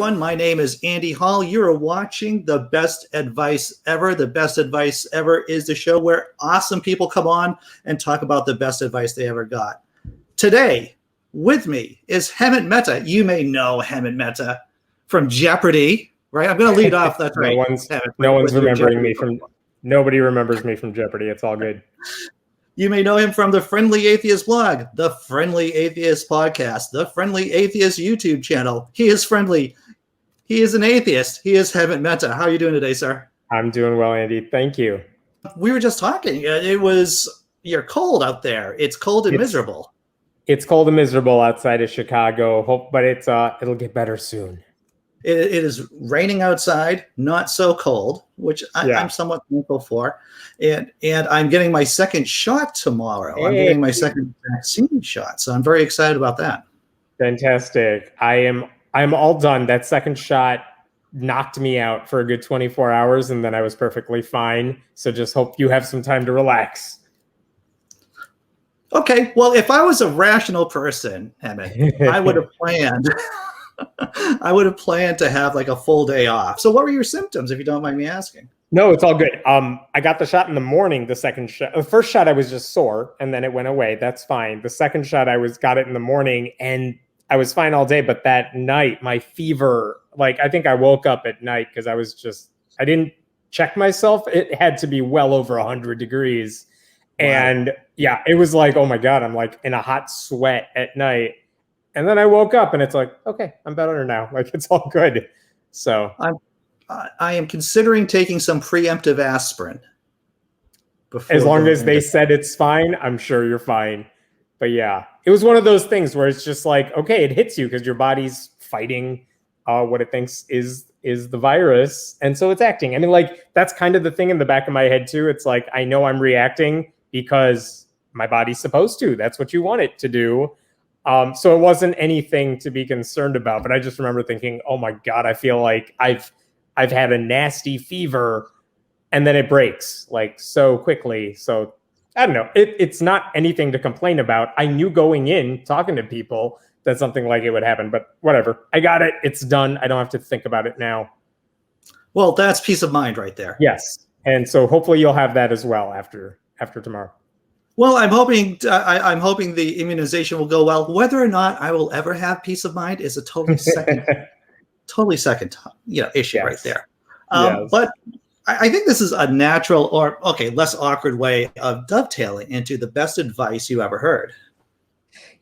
everyone. My name is Andy Hall. You're watching The Best Advice Ever. The Best Advice Ever is the show where awesome people come on and talk about the best advice they ever got. Today, with me is Hemant Mehta. You may know Hemant Mehta from Jeopardy, right? I'm going to lead off. That's right. No one's remembering me from. Nobody remembers me from Jeopardy. It's all good. You may know him from the Friendly Atheist blog, the Friendly Atheist podcast, the Friendly Atheist YouTube channel. He is friendly. He is an atheist. He is Hemant Mehta. How are you doing today, sir? I'm doing well, Andy. Thank you. We were just talking. You're cold out there. It's cold and miserable. It's cold and miserable outside of Chicago, but it'll get better soon. It is raining outside, not so cold, which I'm somewhat thankful for. And I'm getting my second shot tomorrow. Hey. I'm getting my second vaccine shot. So I'm very excited about that. Fantastic. I'm all done. That second shot knocked me out for a good 24 hours, and then I was perfectly fine. So just hope you have some time to relax. Okay. Well, if I was a rational person, Emmett, I would have planned... I would have planned to have like a full day off. So what were your symptoms, if you don't mind me asking? No, it's all good. I got the shot in the morning. The first shot I was just sore, and then it went away. That's fine. The second shot got it in the morning, and I was fine all day. But that night, my fever, I think I woke up at night because I didn't check myself. It had to be well over 100 degrees. Wow. And yeah, it was like, oh my God, I'm like in a hot sweat at night. And then I woke up and it's like, okay, I'm better now. It's all good. So I am considering taking some preemptive aspirin. As long as they said it's fine, I'm sure you're fine. But yeah, it was one of those things where it's just like, okay, it hits you because your body's fighting what it thinks is the virus. And so it's acting. I mean, that's kind of the thing in the back of my head too. It's like, I know I'm reacting because my body's supposed to. That's what you want it to do. So it wasn't anything to be concerned about, but I just remember thinking, oh my God, I feel like I've had a nasty fever and then it breaks so quickly. So I don't know. It's not anything to complain about. I knew going in talking to people that something like it would happen, but whatever. I got it. It's done. I don't have to think about it now. Well, that's peace of mind right there. Yes. And so hopefully you'll have that as well after tomorrow. Well, I'm hoping the immunization will go well. Whether or not I will ever have peace of mind is a totally second issue right there. Yes. But I think this is a natural less awkward way of dovetailing into the best advice you ever heard.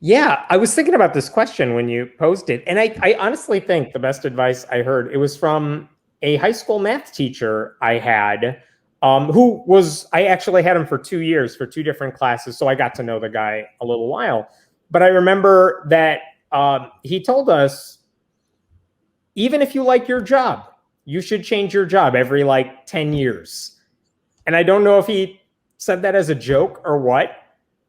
Yeah, I was thinking about this question when you posed it, and I honestly think the best advice I heard, it was from a high school math teacher I had. I actually had him for 2 years for 2 different classes. So I got to know the guy a little while. But I remember that he told us, even if you like your job, you should change your job every 10 years. And I don't know if he said that as a joke or what.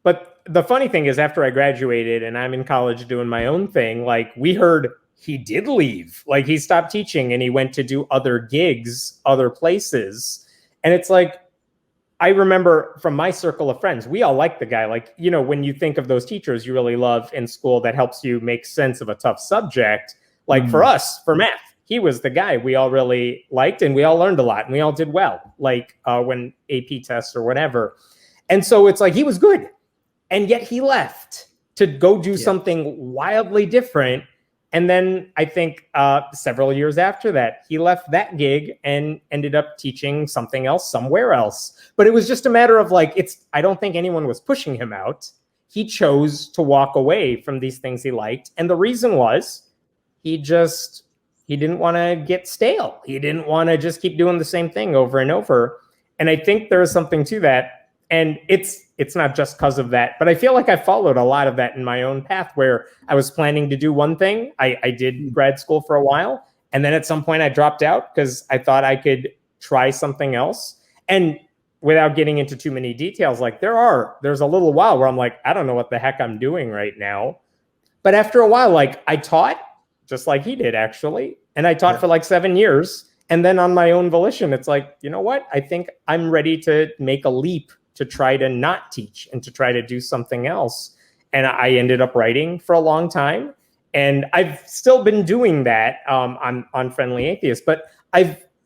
But the funny thing is, after I graduated and I'm in college doing my own thing, we heard he did leave. He stopped teaching and he went to do other gigs, other places. And it's I remember from my circle of friends, we all like the guy. When you think of those teachers you really love in school that helps you make sense of a tough subject, for us, for math, he was the guy we all really liked and we all learned a lot and we all did well, when AP tests or whatever. And so it's he was good. And yet he left to go do something wildly different. And then I think several years after that, he left that gig and ended up teaching something else somewhere else. But it was just a matter of I don't think anyone was pushing him out. He chose to walk away from these things he liked. And the reason was he didn't want to get stale. He didn't want to just keep doing the same thing over and over. And I think there is something to that. And it's not just because of that, but I feel like I followed a lot of that in my own path where I was planning to do one thing. I did grad school for a while. And then at some point I dropped out because I thought I could try something else. And without getting into too many details, there's a little while where I'm I don't know what the heck I'm doing right now. But after a while, I taught just like he did, actually. And I taught for 7 years. And then on my own volition, it's you know what? I think I'm ready to make a leap to try to not teach and to try to do something else. And I ended up writing for a long time. And I've still been doing that on Friendly Atheist. But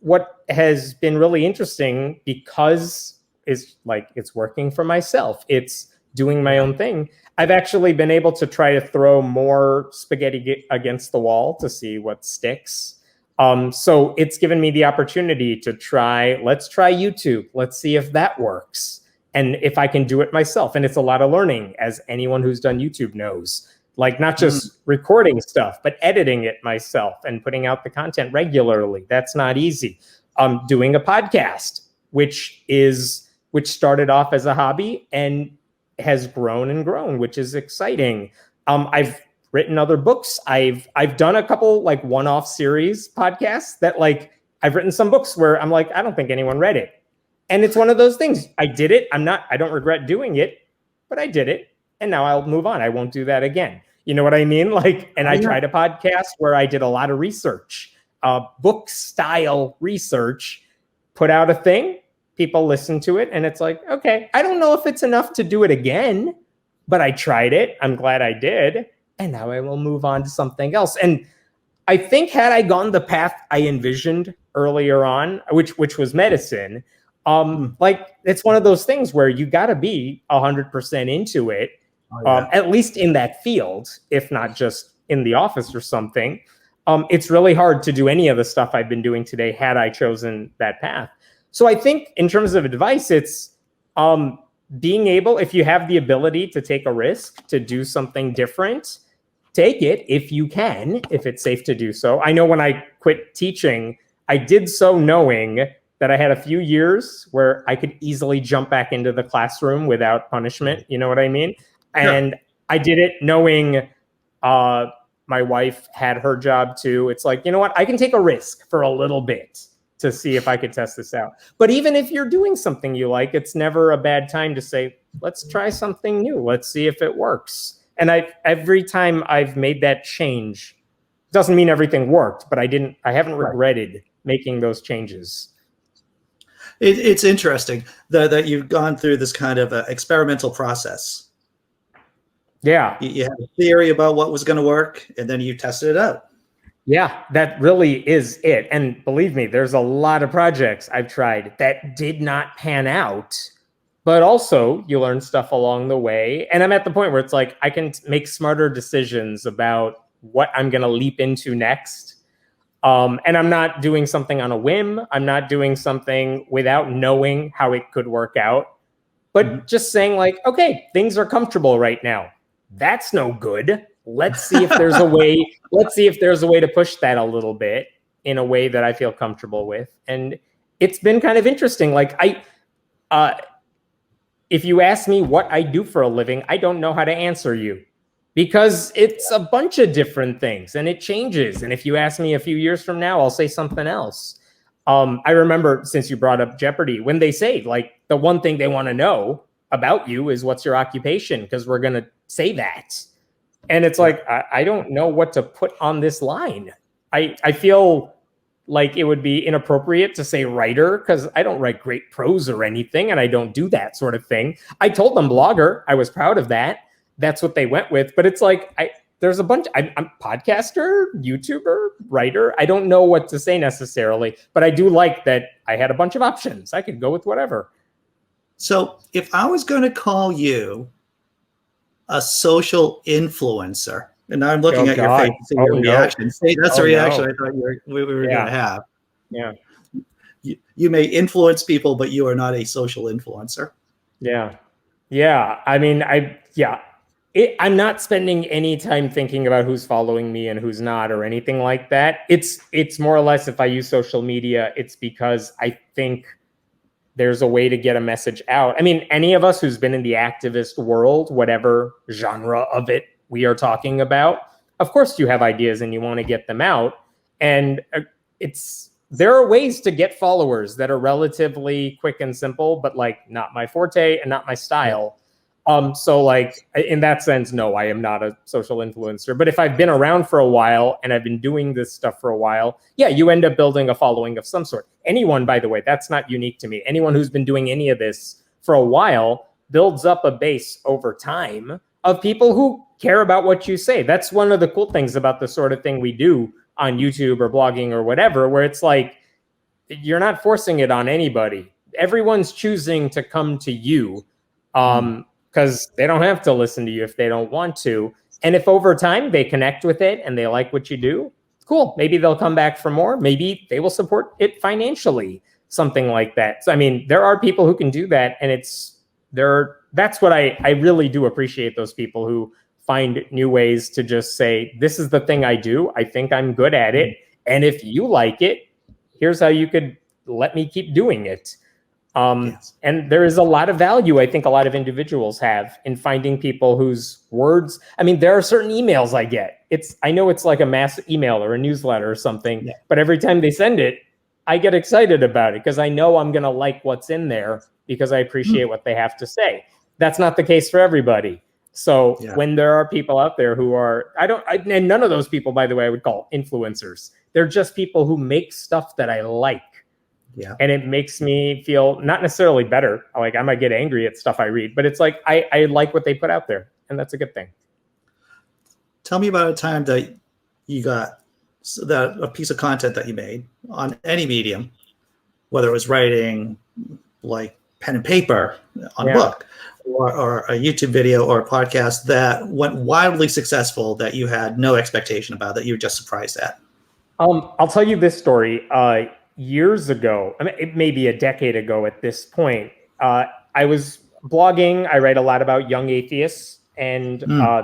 what has been really interesting, because it's working for myself, it's doing my own thing, I've actually been able to try to throw more spaghetti against the wall to see what sticks. So it's given me the opportunity to let's try YouTube. Let's see if that works. And if I can do it myself. And it's a lot of learning, as anyone who's done YouTube knows. Like, not just recording stuff, but editing it myself and putting out the content regularly. That's not easy. Doing a podcast, which started off as a hobby and has grown and grown, which is exciting. I've written other books. I've done a couple like one-off series podcasts that, like, I've written some books where I'm like, I don't think anyone read it. And it's one of those things. I did it. I don't regret doing it, but I did it. And now I'll move on. I won't do that again. You know what I mean? Like, and I tried a podcast where I did a lot of research, book style research, put out a thing, people listen to it, and it's like, okay, I don't know if it's enough to do it again, but I tried it. I'm glad I did. And now I will move on to something else. And I think had I gone the path I envisioned earlier on, which was medicine, like, it's one of those things where you got to be 100% into it, at least in that field, if not just in the office or something. It's really hard to do any of the stuff I've been doing today had I chosen that path. So I think in terms of advice, it's being able, if you have the ability to take a risk, to do something different, take it if you can, if it's safe to do so. I know when I quit teaching, I did so knowing that I had a few years where I could easily jump back into the classroom without punishment. You know what I mean? And I did it knowing my wife had her job too. It's like, you know what? I can take a risk for a little bit to see if I could test this out. But even if you're doing something you like, it's never a bad time to say, let's try something new. Let's see if it works. And every time I've made that change, doesn't mean everything worked, but I haven't regretted making those changes. It's interesting that you've gone through this kind of experimental process. Yeah. You had a theory about what was going to work, and then you tested it out. Yeah, that really is it. And believe me, there's a lot of projects I've tried that did not pan out, but also you learn stuff along the way. And I'm at the point where it's like, I can make smarter decisions about what I'm going to leap into next. And I'm not doing something on a whim. I'm not doing something without knowing how it could work out, but just saying like, okay, things are comfortable right now. That's no good. Let's see if there's a way. Let's see if there's a way to push that a little bit in a way that I feel comfortable with. And it's been kind of interesting. Like if you ask me what I do for a living, I don't know how to answer you because it's a bunch of different things and it changes. And if you ask me a few years from now, I'll say something else. I remember, since you brought up Jeopardy, when they say like the one thing they want to know about you is what's your occupation, because we're going to say that. And it's like, I don't know what to put on this line. I feel like it would be inappropriate to say writer because I don't write great prose or anything, and I don't do that sort of thing. I told them blogger. I was proud of that. That's what they went with. But it's like, there's a bunch. I'm podcaster, YouTuber, writer. I don't know what to say necessarily, but I do like that I had a bunch of options. I could go with whatever. So if I was going to call you a social influencer, and I'm looking at your face and seeing your reaction. See, that's the reaction I thought we were going to have. Yeah. You may influence people, but you are not a social influencer. Yeah. Yeah. I mean, I'm not spending any time thinking about who's following me and who's not or anything like that. It's more or less, if I use social media, it's because I think there's a way to get a message out. I mean, any of us who's been in the activist world, whatever genre of it we are talking about, of course you have ideas and you want to get them out. And there are ways to get followers that are relatively quick and simple, but like not my forte and not my style. So like in that sense, no, I am not a social influencer. But if I've been around for a while and I've been doing this stuff for a while, yeah, you end up building a following of some sort. Anyone, by the way, that's not unique to me. Anyone who's been doing any of this for a while builds up a base over time of people who care about what you say. That's one of the cool things about the sort of thing we do on YouTube or blogging or whatever, where it's like, you're not forcing it on anybody. Everyone's choosing to come to you because they don't have to listen to you if they don't want to. And if over time they connect with it and they like what you do, cool. Maybe they'll come back for more. Maybe they will support it financially, something like that. So, I mean, there are people who can do that. And that's what I really do appreciate, those people who find new ways to just say, this is the thing I do. I think I'm good at it. And if you like it, here's how you could let me keep doing it. Yes. And there is a lot of value, I think a lot of individuals have, in finding people whose words, I mean, there are certain emails I get. I know it's like a mass email or a newsletter or something, but every time they send it, I get excited about it because I know I'm going to like what's in there because I appreciate what they have to say. That's not the case for everybody. So when there are people out there who are, and none of those people, by the way, I would call influencers. They're just people who make stuff that I like. Yeah. And it makes me feel not necessarily better. Like, I might get angry at stuff I read, but it's like, I like what they put out there, and that's a good thing. Tell me about a time that you got a piece of content that you made on any medium, whether it was writing, like pen and paper on a book, or a YouTube video or a podcast that went wildly successful that you had no expectation about, that you were just surprised at. I'll tell you this story. Years ago, I mean, it may be a decade ago at this point, I was blogging. I write a lot about young atheists and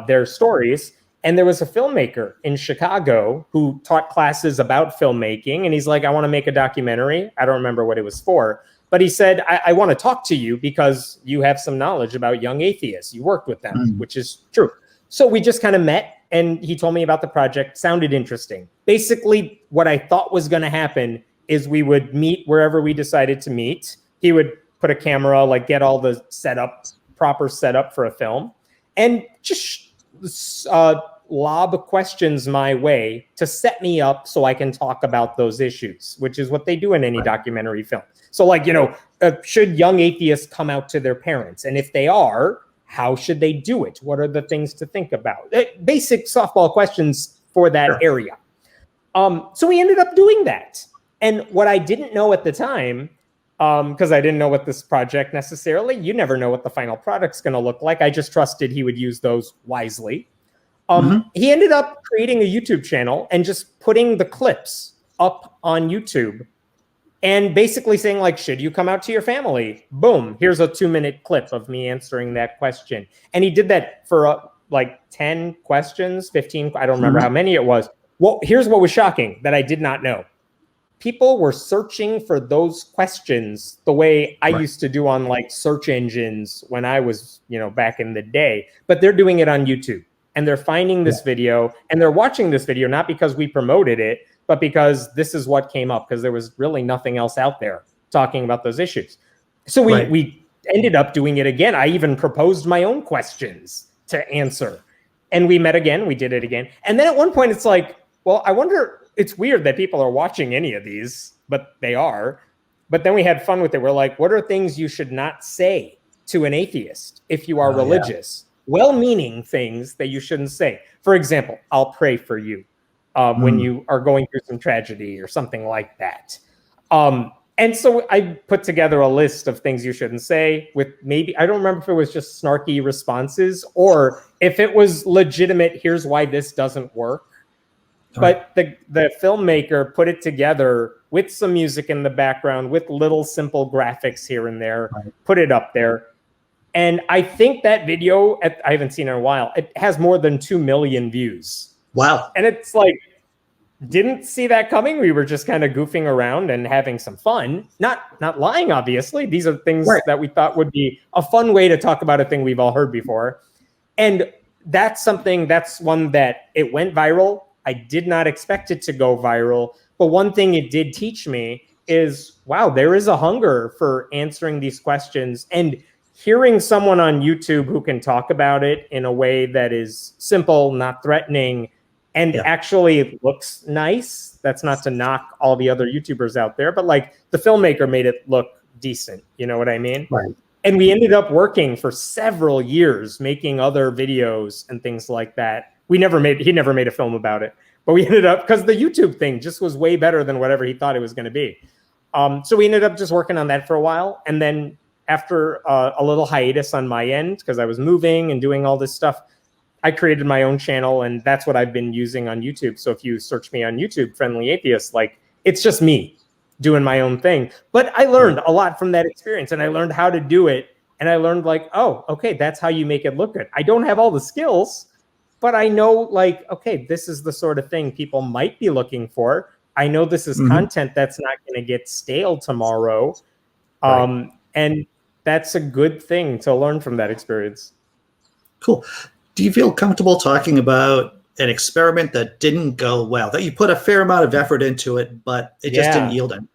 their stories. And there was a filmmaker in Chicago who taught classes about filmmaking. And he's like, I want to make a documentary. I don't remember what it was for. But he said, I want to talk to you because you have some knowledge about young atheists. You worked with them, which is true. So we just kind of met. And he told me about the project. Sounded interesting. Basically, what I thought was going to happen is we would meet wherever we decided to meet. He would put a camera, like get all the proper setup for a film, and just lob questions my way to set me up so I can talk about those issues, which is what they do in any documentary film. So like, should young atheists come out to their parents? And if they are, how should they do it? What are the things to think about? Basic softball questions for that area. So we ended up doing that. And what I didn't know at the time, because I didn't know what this project necessarily, you never know what the final product's going to look like. I just trusted he would use those wisely. He ended up creating a YouTube channel and just putting the clips up on YouTube and basically saying, like, should you come out to your family? Boom, here's a 2-minute clip of me answering that question. And he did that for like 10 questions, 15, I don't remember how many it was. Well, here's what was shocking that I did not know. People were searching for those questions the way I used to do on like search engines when I was, back in the day, but they're doing it on YouTube, and they're finding this video and they're watching this video, not because we promoted it, but because this is what came up, because there was really nothing else out there talking about those issues. So we ended up doing it again. I even proposed my own questions to answer, and we met again, we did it again. And then at one point it's like, well, I wonder, it's weird that people are watching any of these, but they are. But then we had fun with it. We're like, what are things you should not say to an atheist if you are religious? Well-meaning things that you shouldn't say. For example, I'll pray for you when you are going through some tragedy or something like that. And so I put together a list of things you shouldn't say with maybe, I don't remember if it was just snarky responses or if it was legitimate, here's why this doesn't work. But the filmmaker put it together with some music in the background, with little simple graphics here and there, put it up there. And I think that video, I haven't seen it in a while, it has more than 2 million views. Wow. And it's like, didn't see that coming. We were just kind of goofing around and having some fun. Not lying, obviously. These are things that we thought would be a fun way to talk about a thing we've all heard before. And that's one that it went viral. I did not expect it to go viral. But one thing it did teach me is, wow, there is a hunger for answering these questions, and hearing someone on YouTube who can talk about it in a way that is simple, not threatening, and actually looks nice. That's not to knock all the other YouTubers out there, but like the filmmaker made it look decent. You know what I mean? Right. And we ended up working for several years, making other videos and things like that. He never made a film about it, but we ended up, because the YouTube thing just was way better than whatever he thought it was going to be. So we ended up just working on that for a while. And then after a little hiatus on my end, because I was moving and doing all this stuff, I created my own channel, and that's what I've been using on YouTube. So if you search me on YouTube, Friendly Atheist, like, it's just me doing my own thing. But I learned a lot from that experience, and I learned how to do it. And I learned, like, oh, okay, that's how you make it look good. I don't have all the skills, but I know, like, okay, this is the sort of thing people might be looking for. I know this is content that's not going to get stale tomorrow. And that's a good thing to learn from that experience. Cool. Do you feel comfortable talking about an experiment that didn't go well, that you put a fair amount of effort into it, but it just didn't yield anything?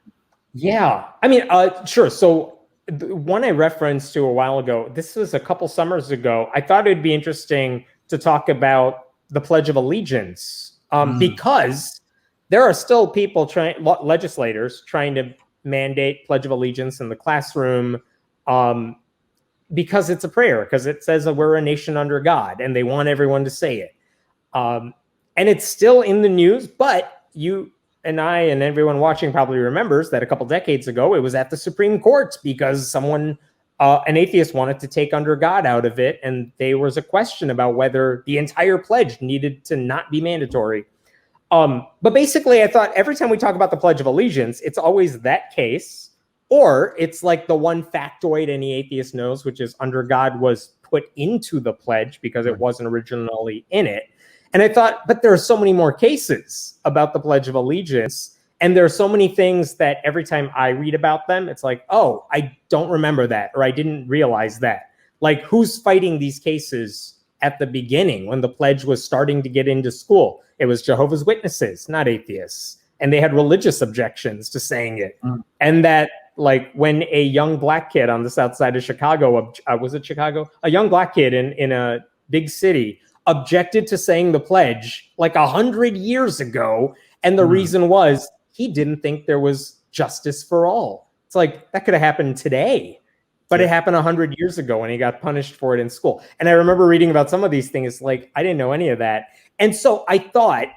Yeah. I mean, sure. So the one I referenced to a while ago, this was a couple summers ago. I thought it'd be interesting to talk about the Pledge of Allegiance, because there are still people legislators trying to mandate Pledge of Allegiance in the classroom, because it's a prayer, because it says that we're a nation under God, and they want everyone to say it. And it's still in the news, but you and I and everyone watching probably remembers that a couple decades ago, it was at the Supreme Court because someone, an atheist, wanted to take under God out of it. And there was a question about whether the entire pledge needed to not be mandatory. But basically, I thought every time we talk about the Pledge of Allegiance, it's always that case, or it's like the one factoid any atheist knows, which is under God was put into the pledge because it wasn't originally in it. And I thought, but there are so many more cases about the Pledge of Allegiance. And there are so many things that every time I read about them, it's like, oh, I don't remember that, or I didn't realize that. Like, who's fighting these cases at the beginning when the pledge was starting to get into school? It was Jehovah's Witnesses, not atheists. And they had religious objections to saying it. And that, like, when a young black kid on the south side of Chicago, was it Chicago? A young black kid in a big city objected to saying the pledge like 100 years ago. And the reason was he didn't think there was justice for all. It's like, that could have happened today, but it happened 100 years ago and he got punished for it in school. And I remember reading about some of these things, like, I didn't know any of that. And so I thought,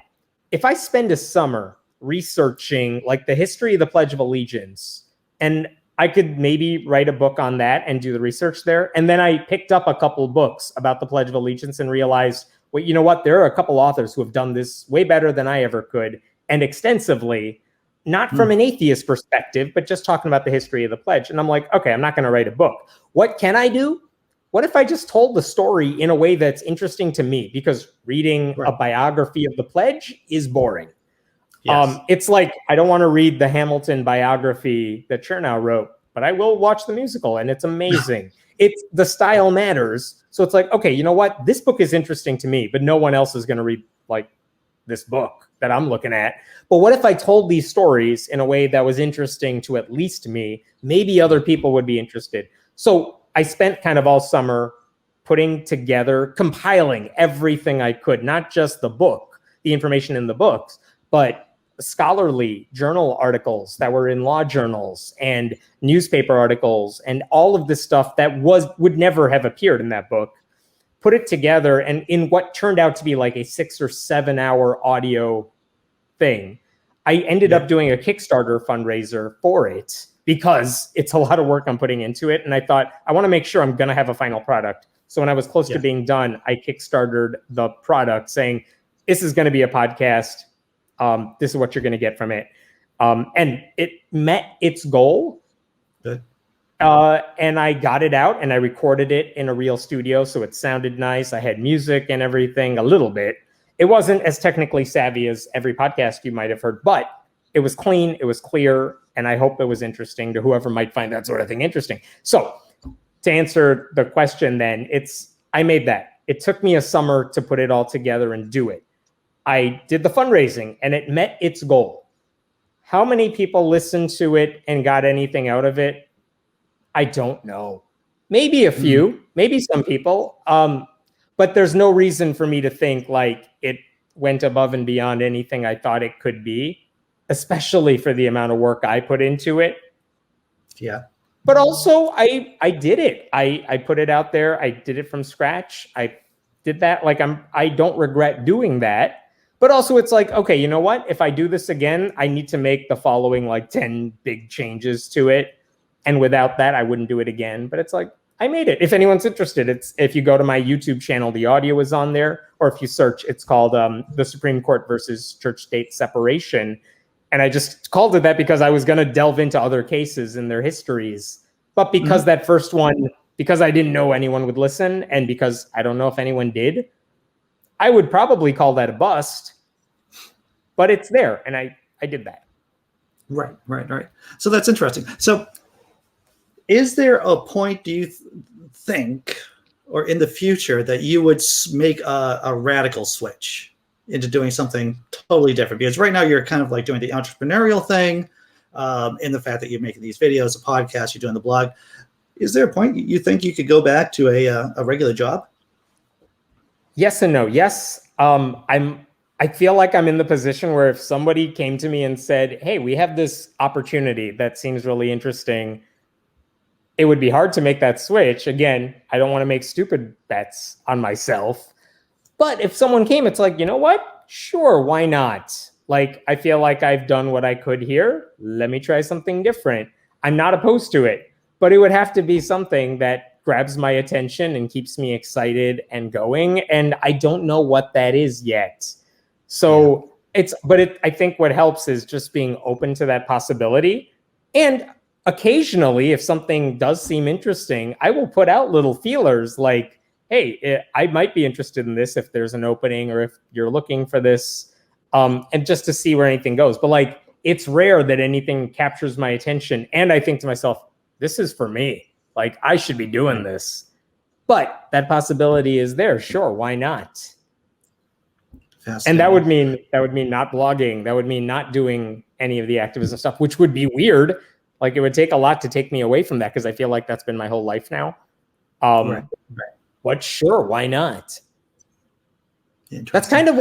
if I spend a summer researching like the history of the Pledge of Allegiance, and I could maybe write a book on that and do the research there. And then I picked up a couple books about the Pledge of Allegiance and realized, well, you know what? There are a couple authors who have done this way better than I ever could, and extensively, not from an atheist perspective, but just talking about the history of the pledge. And I'm like, okay, I'm not going to write a book. What can I do? What if I just told the story in a way that's interesting to me? Because reading a biography of the pledge is boring. It's like, I don't want to read the Hamilton biography that Chernow wrote, but I will watch the musical, and it's amazing. It's the style matters. So it's like, okay, you know what? This book is interesting to me, but no one else is going to read like this book that I'm looking at. But what if I told these stories in a way that was interesting to at least me? Maybe other people would be interested. So I spent kind of all summer putting together, compiling everything I could, not just the book, the information in the books, but scholarly journal articles that were in law journals and newspaper articles and all of this stuff that would never have appeared in that book, put it together, and in what turned out to be like a 6 or 7 hour audio thing. I ended up doing a Kickstarter fundraiser for it because it's a lot of work I'm putting into it. And I thought, I want to make sure I'm going to have a final product. So when I was close to being done, I Kickstartered the product saying, this is going to be a podcast. This is what you're going to get from it. And it met its goal. Good. And I got it out and I recorded it in a real studio. So it sounded nice. I had music and everything a little bit. It wasn't as technically savvy as every podcast you might have heard, but it was clean. It was clear. And I hope it was interesting to whoever might find that sort of thing interesting. So to answer the question then, I made that. It took me a summer to put it all together and do it. I did the fundraising and it met its goal. How many people listened to it and got anything out of it? I don't know. Maybe a few, maybe some people. But there's no reason for me to think like it went above and beyond anything I thought it could be, especially for the amount of work I put into it. Yeah. But also I did it. I put it out there. I did it from scratch. I did that. Like I don't regret doing that. But also it's like, okay, you know what? If I do this again, I need to make the following like 10 big changes to it. And without that, I wouldn't do it again. But it's like, I made it. If anyone's interested, if you go to my YouTube channel, the audio is on there. Or if you search, it's called The Supreme Court versus Church-State Separation. And I just called it that because I was going to delve into other cases and their histories. But because that first one, because I didn't know anyone would listen, and because I don't know if anyone did, I would probably call that a bust. But it's there, and I did that. Right. So that's interesting. So is there a point, do you think, or in the future, that you would make a radical switch into doing something totally different? Because right now you're kind of like doing the entrepreneurial thing, in the fact that you're making these videos, a podcast, you're doing the blog. Is there a point you think you could go back to a regular job? Yes and no. Yes. I feel like I'm in the position where if somebody came to me and said, hey, we have this opportunity that seems really interesting, it would be hard to make that switch. Again, I don't want to make stupid bets on myself. But if someone came, it's like, you know what? Sure, why not? Like, I feel like I've done what I could here. Let me try something different. I'm not opposed to it, but it would have to be something that grabs my attention and keeps me excited and going. And I don't know what that is yet. So I think what helps is just being open to that possibility. And occasionally, if something does seem interesting, I will put out little feelers like, hey, I might be interested in this if there's an opening or if you're looking for this, and just to see where anything goes. But like, it's rare that anything captures my attention. And I think to myself, this is for me. Like, I should be doing this. But that possibility is there. Sure, why not? And that would mean not blogging. That would mean not doing any of the activism stuff, which would be weird. Like, it would take a lot to take me away from that because I feel like that's been my whole life now. Right. But sure, why not? That's kind of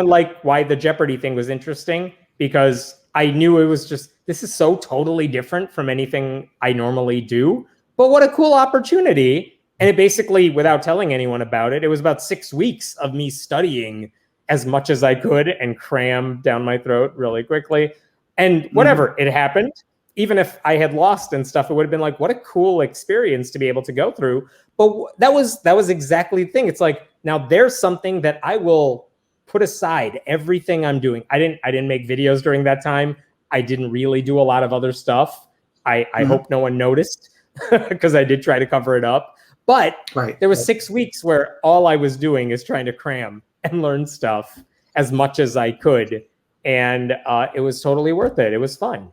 like why the Jeopardy thing was interesting, because I knew it was just, this is so totally different from anything I normally do. But what a cool opportunity. And it basically, without telling anyone about it, it was about 6 weeks of me studying as much as I could and cram down my throat really quickly. And whatever, it happened. Even if I had lost and stuff, it would have been like, what a cool experience to be able to go through. But that was exactly the thing. It's like, now there's something that I will put aside everything I'm doing. I didn't make videos during that time. I didn't really do a lot of other stuff. I hope no one noticed because I did try to cover it up. But there was 6 weeks where all I was doing is trying to cram and learn stuff as much as I could. And it was totally worth it. It was fun.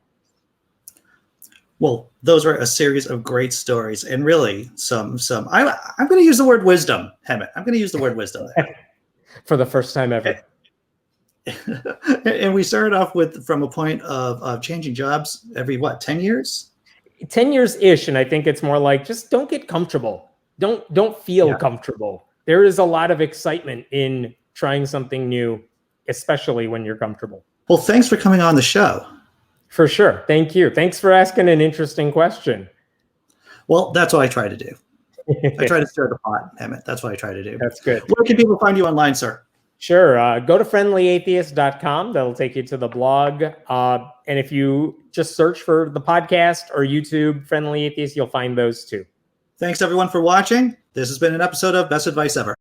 Well, those are a series of great stories, and really I'm going to use the word wisdom, Hemant. I'm going to use the word wisdom there. For the first time ever. And we started off from a point of changing jobs every 10 years? 10 years-ish, and I think it's more like, just don't get comfortable. Don't feel comfortable. There is a lot of excitement in trying something new, especially when you're comfortable. Well, thanks for coming on the show. For sure. Thank you. Thanks for asking an interesting question. Well, that's what I try to do. I try to stir the pot, Hemant. That's what I try to do. That's good. Where can people find you online, sir? Sure. Go to friendlyatheist.com. That'll take you to the blog. And if you just search for the podcast or YouTube, Friendly Atheist, you'll find those too. Thanks, everyone, for watching. This has been an episode of Best Advice Ever.